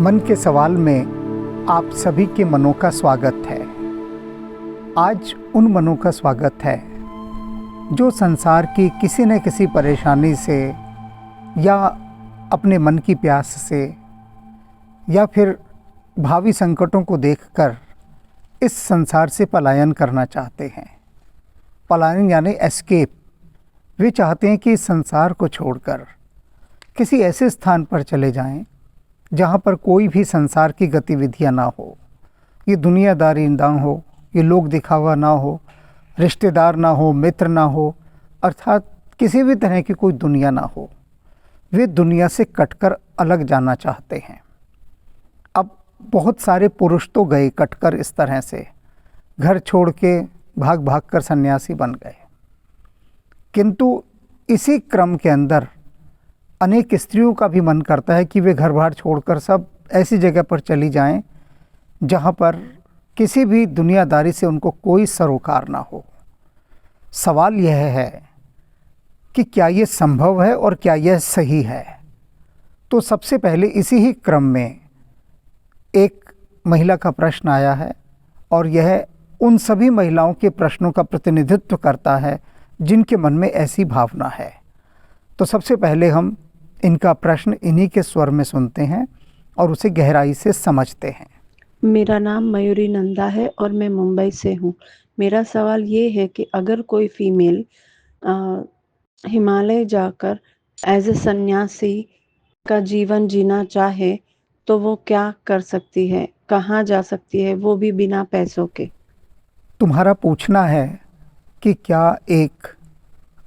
मन के सवाल में आप सभी के मनों का स्वागत है। आज उन मनों का स्वागत है जो संसार की किसी न किसी परेशानी से या अपने मन की प्यास से या फिर भावी संकटों को देखकर इस संसार से पलायन करना चाहते हैं। पलायन यानी एस्केप। वे चाहते हैं कि इस संसार को छोड़कर किसी ऐसे स्थान पर चले जाएं जहाँ पर कोई भी संसार की गतिविधियाँ ना हो, ये दुनियादारी ना हो, ये लोक दिखावा ना हो, रिश्तेदार ना हो, मित्र ना हो, अर्थात किसी भी तरह की कोई दुनिया ना हो। वे दुनिया से कटकर अलग जाना चाहते हैं। अब बहुत सारे पुरुष तो गए कटकर, इस तरह से घर छोड़ के भाग भाग कर सन्यासी बन गए, किंतु इसी क्रम के अंदर अनेक स्त्रियों का भी मन करता है कि वे घर बार छोड़कर सब ऐसी जगह पर चली जाएं जहां पर किसी भी दुनियादारी से उनको कोई सरोकार ना हो। सवाल यह है कि क्या ये संभव है और क्या यह सही है। तो सबसे पहले इसी ही क्रम में एक महिला का प्रश्न आया है और यह उन सभी महिलाओं के प्रश्नों का प्रतिनिधित्व करता है जिनके मन में ऐसी भावना है। तो सबसे पहले हम इनका प्रश्न इन्हीं के स्वर में सुनते हैं और उसे गहराई से समझते हैं। मेरा नाम मयूरी नंदा है और मैं मुंबई से हूँ। मेरा सवाल ये है कि अगर कोई फीमेल हिमालय जाकर एज ए सन्यासी का जीवन जीना चाहे तो वो क्या कर सकती है, कहाँ जा सकती है, वो भी बिना पैसों के। तुम्हारा पूछना है कि क्या एक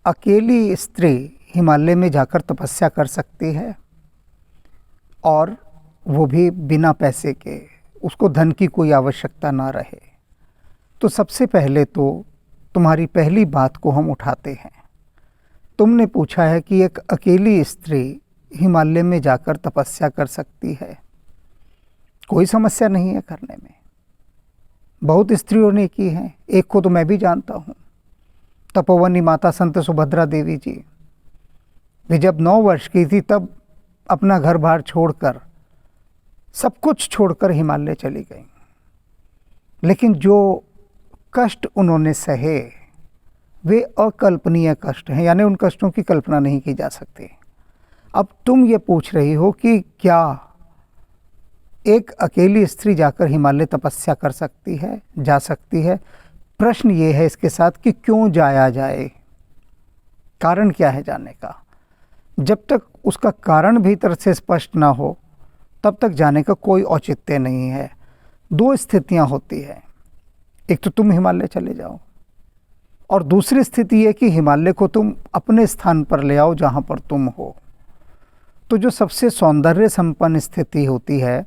अकेली स्त्री हिमालय में जाकर तपस्या कर सकती है और वो भी बिना पैसे के, उसको धन की कोई आवश्यकता ना रहे। तो सबसे पहले तो तुम्हारी पहली बात को हम उठाते हैं। तुमने पूछा है कि एक अकेली स्त्री हिमालय में जाकर तपस्या कर सकती है। कोई समस्या नहीं है करने में, बहुत स्त्रियों ने की है। एक को तो मैं भी जानता हूँ, तपोवनी माता संत सुभद्रा देवी जी। वे जब 9 वर्ष की थी तब अपना घर बार छोड़कर, सब कुछ छोड़कर हिमालय चली गई। लेकिन जो कष्ट उन्होंने सहे वे अकल्पनीय कष्ट हैं, यानी उन कष्टों की कल्पना नहीं की जा सकती। अब तुम ये पूछ रही हो कि क्या एक अकेली स्त्री जाकर हिमालय तपस्या कर सकती है, जा सकती है। प्रश्न ये है इसके साथ कि क्यों जाया जाए, कारण क्या है जाने का। जब तक उसका कारण भीतर से स्पष्ट ना हो तब तक जाने का कोई औचित्य नहीं है। 2 स्थितियां होती है, एक तो तुम हिमालय चले जाओ और दूसरी स्थिति ये कि हिमालय को तुम अपने स्थान पर ले आओ जहां पर तुम हो। तो जो सबसे सौंदर्य संपन्न स्थिति होती है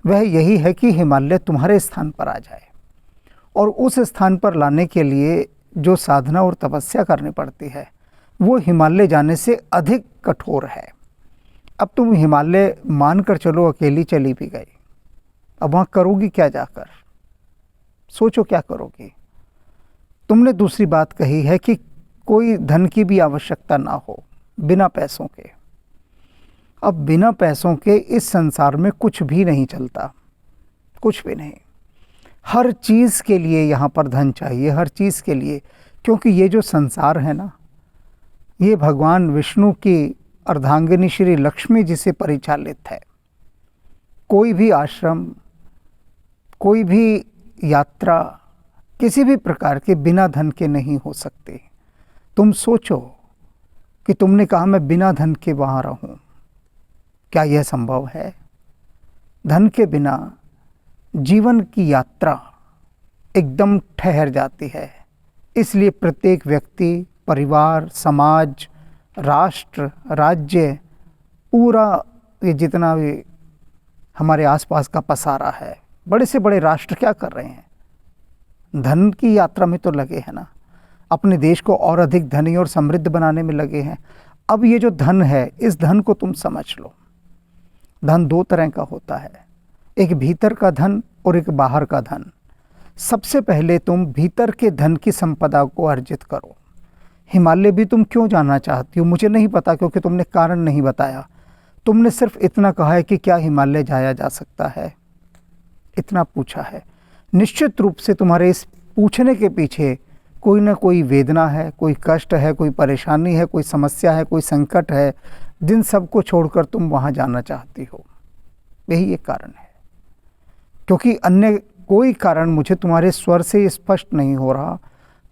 वह यही है कि हिमालय तुम्हारे स्थान पर आ जाए, और उस स्थान पर लाने के लिए जो साधना और तपस्या करनी पड़ती है वो हिमालय जाने से अधिक कठोर है। अब तुम हिमालय मानकर चलो अकेली चली भी गई, अब वहाँ करोगी क्या जाकर, सोचो क्या करोगी। तुमने दूसरी बात कही है कि कोई धन की भी आवश्यकता ना हो, बिना पैसों के। अब बिना पैसों के इस संसार में कुछ भी नहीं चलता, कुछ भी नहीं। हर चीज़ के लिए यहाँ पर धन चाहिए, हर चीज़ के लिए, क्योंकि ये जो संसार है ना, ये भगवान विष्णु की अर्धांगिनी श्री लक्ष्मी जी से परिचालित है। कोई भी आश्रम, कोई भी यात्रा किसी भी प्रकार के बिना धन के नहीं हो सकती। तुम सोचो कि तुमने कहा मैं बिना धन के वहाँ रहूं, क्या यह संभव है। धन के बिना जीवन की यात्रा एकदम ठहर जाती है। इसलिए प्रत्येक व्यक्ति, परिवार, समाज, राष्ट्र, राज्य, पूरा ये जितना भी हमारे आसपास का पसारा है, बड़े से बड़े राष्ट्र क्या कर रहे हैं, धन की यात्रा में तो लगे हैं ना, अपने देश को और अधिक धनी और समृद्ध बनाने में लगे हैं। अब ये जो धन है, इस धन को तुम समझ लो। धन 2 तरह का होता है, एक भीतर का धन और एक बाहर का धन। सबसे पहले तुम भीतर के धन की संपदा को अर्जित करो। हिमालय भी तुम क्यों जाना चाहती हो मुझे नहीं पता, क्योंकि तुमने कारण नहीं बताया। तुमने सिर्फ इतना कहा है कि क्या हिमालय जाया जा सकता है, इतना पूछा है। निश्चित रूप से तुम्हारे इस पूछने के पीछे कोई ना कोई वेदना है, कोई कष्ट है, कोई परेशानी है, कोई समस्या है, कोई संकट है, जिन सबको छोड़कर तुम वहाँ जाना चाहती हो। यही एक कारण है, क्योंकि अन्य कोई कारण मुझे तुम्हारे स्वर से स्पष्ट नहीं हो रहा।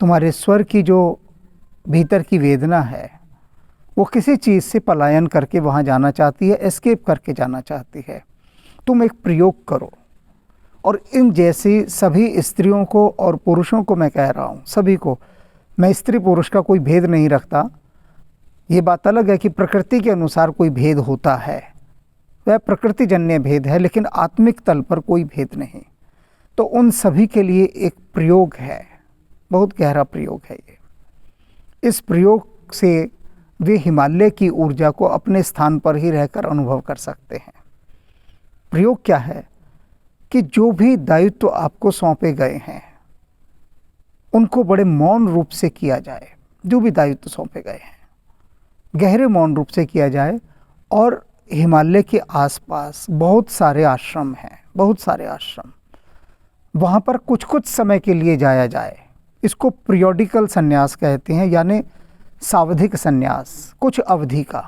तुम्हारे स्वर की जो भीतर की वेदना है वो किसी चीज़ से पलायन करके वहाँ जाना चाहती है, एस्केप करके जाना चाहती है। तुम एक प्रयोग करो, और इन जैसी सभी स्त्रियों को और पुरुषों को मैं कह रहा हूँ, सभी को, मैं स्त्री पुरुष का कोई भेद नहीं रखता। ये बात अलग है कि प्रकृति के अनुसार कोई भेद होता है, वह प्रकृतिजन्य भेद है, लेकिन आत्मिक तल पर कोई भेद नहीं। तो उन सभी के लिए एक प्रयोग है, बहुत गहरा प्रयोग है ये। इस प्रयोग से वे हिमालय की ऊर्जा को अपने स्थान पर ही रहकर अनुभव कर सकते हैं। प्रयोग क्या है कि जो भी दायित्व आपको सौंपे गए हैं उनको बड़े मौन रूप से किया जाए। जो भी दायित्व सौंपे गए हैं गहरे मौन रूप से किया जाए। और हिमालय के आसपास बहुत सारे आश्रम हैं, बहुत सारे आश्रम, वहाँ पर कुछ कुछ समय के लिए जाया जाए। इसको पीरियोडिकल संन्यास कहते हैं, यानी सावधिक संन्यास, कुछ अवधि का।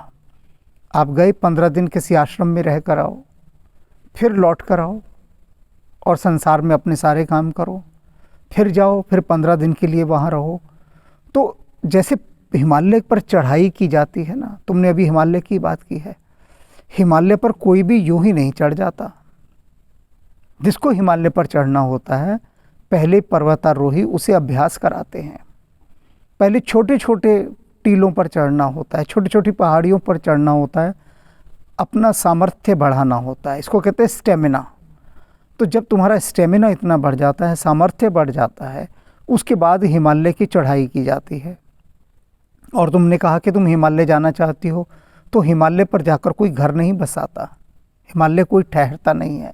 आप गए 15 दिन किसी आश्रम में रह कर आओ, फिर लौट कर आओ और संसार में अपने सारे काम करो, फिर जाओ, फिर 15 दिन के लिए वहाँ रहो। तो जैसे हिमालय पर चढ़ाई की जाती है ना, तुमने अभी हिमालय की बात की है, हिमालय पर कोई भी यूं ही नहीं चढ़ जाता। जिसको हिमालय पर चढ़ना होता है, पहले पर्वतारोही उसे अभ्यास कराते हैं। पहले छोटे छोटे टीलों पर चढ़ना होता है, छोटी छोटी पहाड़ियों पर चढ़ना होता है, अपना सामर्थ्य बढ़ाना होता है। इसको कहते हैं स्टेमिना। तो जब तुम्हारा स्टेमिना इतना बढ़ जाता है, सामर्थ्य बढ़ जाता है, उसके बाद हिमालय की चढ़ाई की जाती है। और तुमने कहा कि तुम हिमालय जाना चाहती हो, तो हिमालय पर जाकर कोई घर नहीं बसाता, हिमालय कोई ठहरता नहीं है,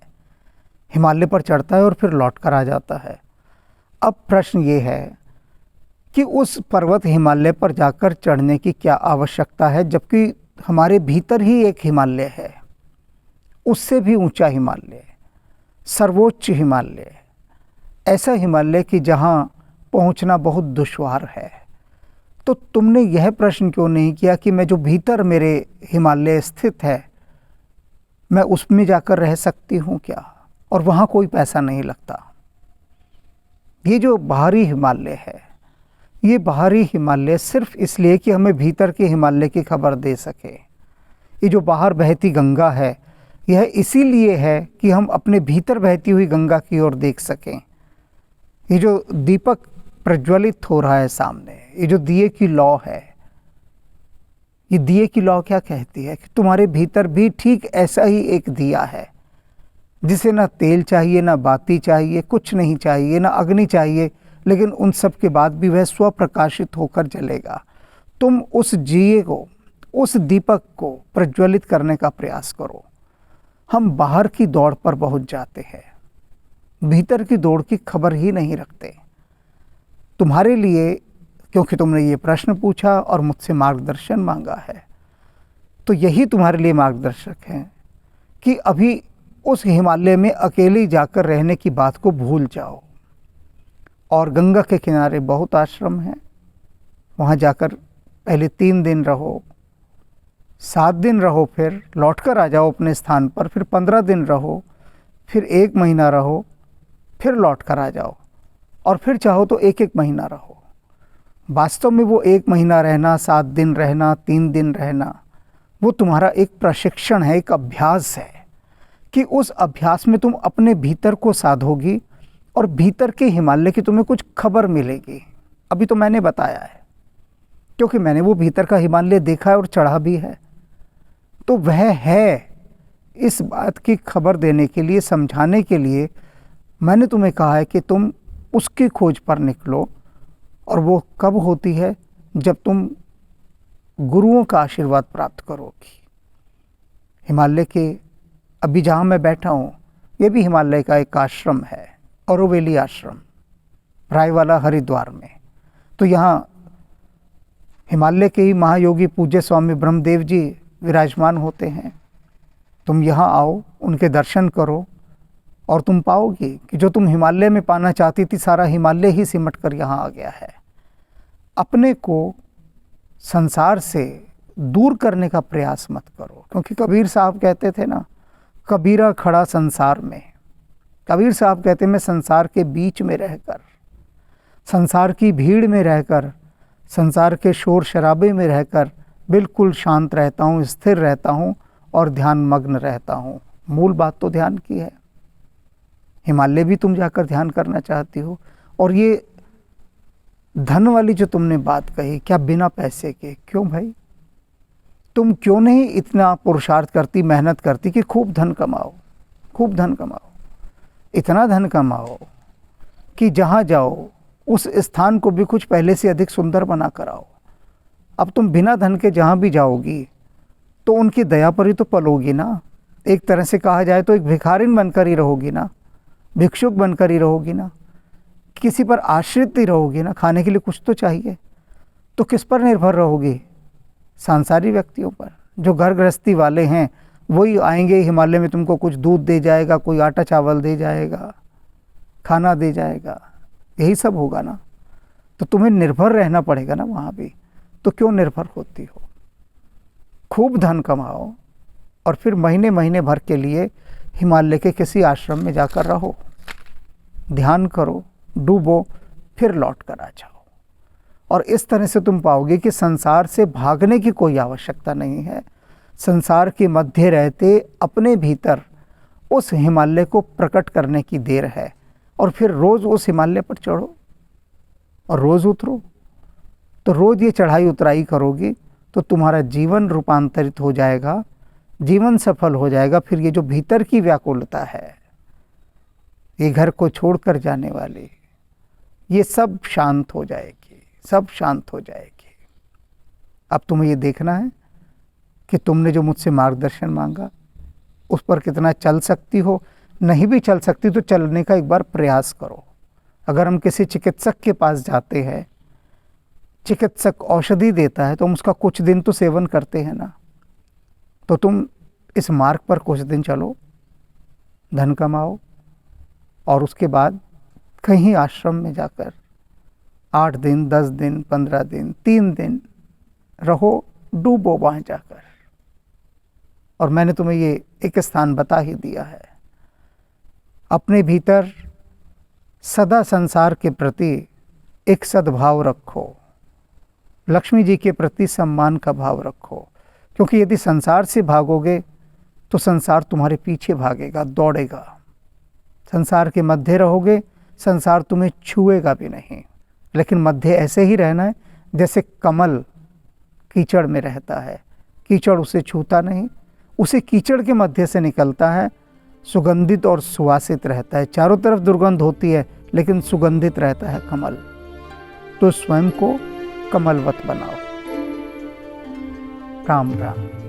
हिमालय पर चढ़ता है और फिर लौट कर आ जाता है। अब प्रश्न ये है कि उस पर्वत हिमालय पर जाकर चढ़ने की क्या आवश्यकता है, जबकि हमारे भीतर ही एक हिमालय है, उससे भी ऊंचा हिमालय, सर्वोच्च हिमालय, ऐसा हिमालय कि जहाँ पहुँचना बहुत दुश्वार है। तो तुमने यह प्रश्न क्यों नहीं किया कि मैं जो भीतर मेरे हिमालय स्थित है, मैं उसमें जाकर रह सकती हूँ क्या, और वहाँ कोई पैसा नहीं लगता। ये जो बाहरी हिमालय है, ये बाहरी हिमालय सिर्फ इसलिए कि हमें भीतर के हिमालय की खबर दे सके। ये जो बाहर बहती गंगा है, यह इसीलिए है कि हम अपने भीतर बहती हुई गंगा की ओर देख सकें। ये जो दीपक प्रज्वलित हो रहा है सामने, ये जो दिए की लौ है, ये दिए की लौ क्या कहती है कि तुम्हारे भीतर भी ठीक ऐसा ही एक दिया है, जिसे ना तेल चाहिए, ना बाती चाहिए, कुछ नहीं चाहिए, ना अग्नि चाहिए, लेकिन उन सब के बाद भी वह स्वप्रकाशित होकर जलेगा। तुम उस दिए को, उस दीपक को प्रज्वलित करने का प्रयास करो। हम बाहर की दौड़ पर पहुंच जाते हैं, भीतर की दौड़ की खबर ही नहीं रखते। तुम्हारे लिए, क्योंकि तुमने ये प्रश्न पूछा और मुझसे मार्गदर्शन मांगा है, तो यही तुम्हारे लिए मार्गदर्शक है कि अभी उस हिमालय में अकेले जाकर रहने की बात को भूल जाओ। और गंगा के किनारे बहुत आश्रम हैं, वहाँ जाकर पहले 3 दिन रहो, 7 दिन रहो, फिर लौट कर आ जाओ अपने स्थान पर, फिर 15 दिन रहो, फिर 1 महीना रहो, फिर लौट कर आ जाओ, और फिर चाहो तो 1-1 महीना रहो। वास्तव में वो 1 महीना रहना, 7 दिन रहना, 3 दिन रहना, वो तुम्हारा एक प्रशिक्षण है, एक अभ्यास है कि उस अभ्यास में तुम अपने भीतर को साधोगी और भीतर के हिमालय की तुम्हें कुछ खबर मिलेगी। अभी तो मैंने बताया है, क्योंकि मैंने वो भीतर का हिमालय देखा है और चढ़ा भी है। तो वह है, इस बात की खबर देने के लिए, समझाने के लिए मैंने तुम्हें कहा है कि तुम उसकी खोज पर निकलो। और वो कब होती है? जब तुम गुरुओं का आशीर्वाद प्राप्त करोगी। हिमालय के, अभी जहाँ मैं बैठा हूँ, ये भी हिमालय का एक आश्रम है, औरोवेली आश्रम, रायवाला हरिद्वार में। तो यहाँ हिमालय के ही महायोगी पूज्य स्वामी ब्रह्मदेव जी विराजमान होते हैं। तुम यहाँ आओ, उनके दर्शन करो और तुम पाओगे कि जो तुम हिमालय में पाना चाहती थी, सारा हिमालय ही सिमट कर यहाँ आ गया है। अपने को संसार से दूर करने का प्रयास मत करो, क्योंकि कबीर साहब कहते थे ना, कबीरा खड़ा संसार में। कबीर साहब कहते मैं संसार के बीच में रहकर, संसार की भीड़ में रहकर, संसार के शोर शराबे में रहकर बिल्कुल शांत रहता हूँ, स्थिर रहता हूँ और ध्यान मग्न रहता हूँ। मूल बात तो ध्यान की है। हिमालय भी तुम जाकर ध्यान करना चाहती हो, और ये धन वाली जो तुमने बात कही, क्या बिना पैसे के? क्यों भाई, तुम क्यों नहीं इतना पुरुषार्थ करती, मेहनत करती कि खूब धन कमाओ, खूब धन कमाओ, इतना धन कमाओ कि जहाँ जाओ उस स्थान को भी कुछ पहले से अधिक सुंदर बना कर आओ। अब तुम बिना धन के जहाँ भी जाओगी तो उनकी दया पर ही तो पलोगी ना। एक तरह से कहा जाए तो एक भिखारिन बनकर ही रहोगी ना, भिक्षुक बनकर ही रहोगी ना, किसी पर आश्रित ही रहोगी ना। खाने के लिए कुछ तो चाहिए, तो किस पर निर्भर रहोगी? सांसारिक व्यक्तियों पर। जो घर गृहस्थी वाले हैं वही आएंगे हिमालय में, तुमको कुछ दूध दे जाएगा, कोई आटा चावल दे जाएगा, खाना दे जाएगा, यही सब होगा ना। तो तुम्हें निर्भर रहना पड़ेगा ना वहाँ भी। तो क्यों निर्भर होती हो? खूब धन कमाओ और फिर महीने महीने भर के लिए हिमालय के किसी आश्रम में जाकर रहो, ध्यान करो, डूबो, फिर लौट कर आ जाओ। और इस तरह से तुम पाओगे कि संसार से भागने की कोई आवश्यकता नहीं है। संसार के मध्य रहते अपने भीतर उस हिमालय को प्रकट करने की देर है। और फिर रोज़ उस हिमालय पर चढ़ो और रोज़ उतरो। तो रोज़ ये चढ़ाई उतराई करोगी तो तुम्हारा जीवन रूपांतरित हो जाएगा, जीवन सफल हो जाएगा। फिर ये जो भीतर की व्याकुलता है, ये घर को छोड़कर जाने वाली, ये सब शांत हो जाएगी, सब शांत हो जाएगी। अब तुम्हें ये देखना है कि तुमने जो मुझसे मार्गदर्शन मांगा उस पर कितना चल सकती हो। नहीं भी चल सकती तो चलने का एक बार प्रयास करो। अगर हम किसी चिकित्सक के पास जाते हैं, चिकित्सक औषधि देता है तो हम उसका कुछ दिन तो सेवन करते हैं ना। तो तुम इस मार्ग पर कुछ दिन चलो, धन कमाओ और उसके बाद कहीं आश्रम में जाकर 8 दिन, 10 दिन, 15 दिन, 3 दिन रहो, डूबो वहाँ जाकर। और मैंने तुम्हें ये एक स्थान बता ही दिया है। अपने भीतर सदा संसार के प्रति एक सद्भाव रखो, लक्ष्मी जी के प्रति सम्मान का भाव रखो। क्योंकि यदि संसार से भागोगे तो संसार तुम्हारे पीछे भागेगा, दौड़ेगा। संसार के मध्य रहोगे, संसार तुम्हें छुएगा भी नहीं। लेकिन मध्य ऐसे ही रहना है जैसे कमल कीचड़ में रहता है, कीचड़ उसे छूता नहीं, उसे कीचड़ के मध्य से निकलता है, सुगंधित और सुवासित रहता है। चारों तरफ दुर्गंध होती है लेकिन सुगंधित रहता है कमल। तो स्वयं को कमलवत बनाओ। राम राम।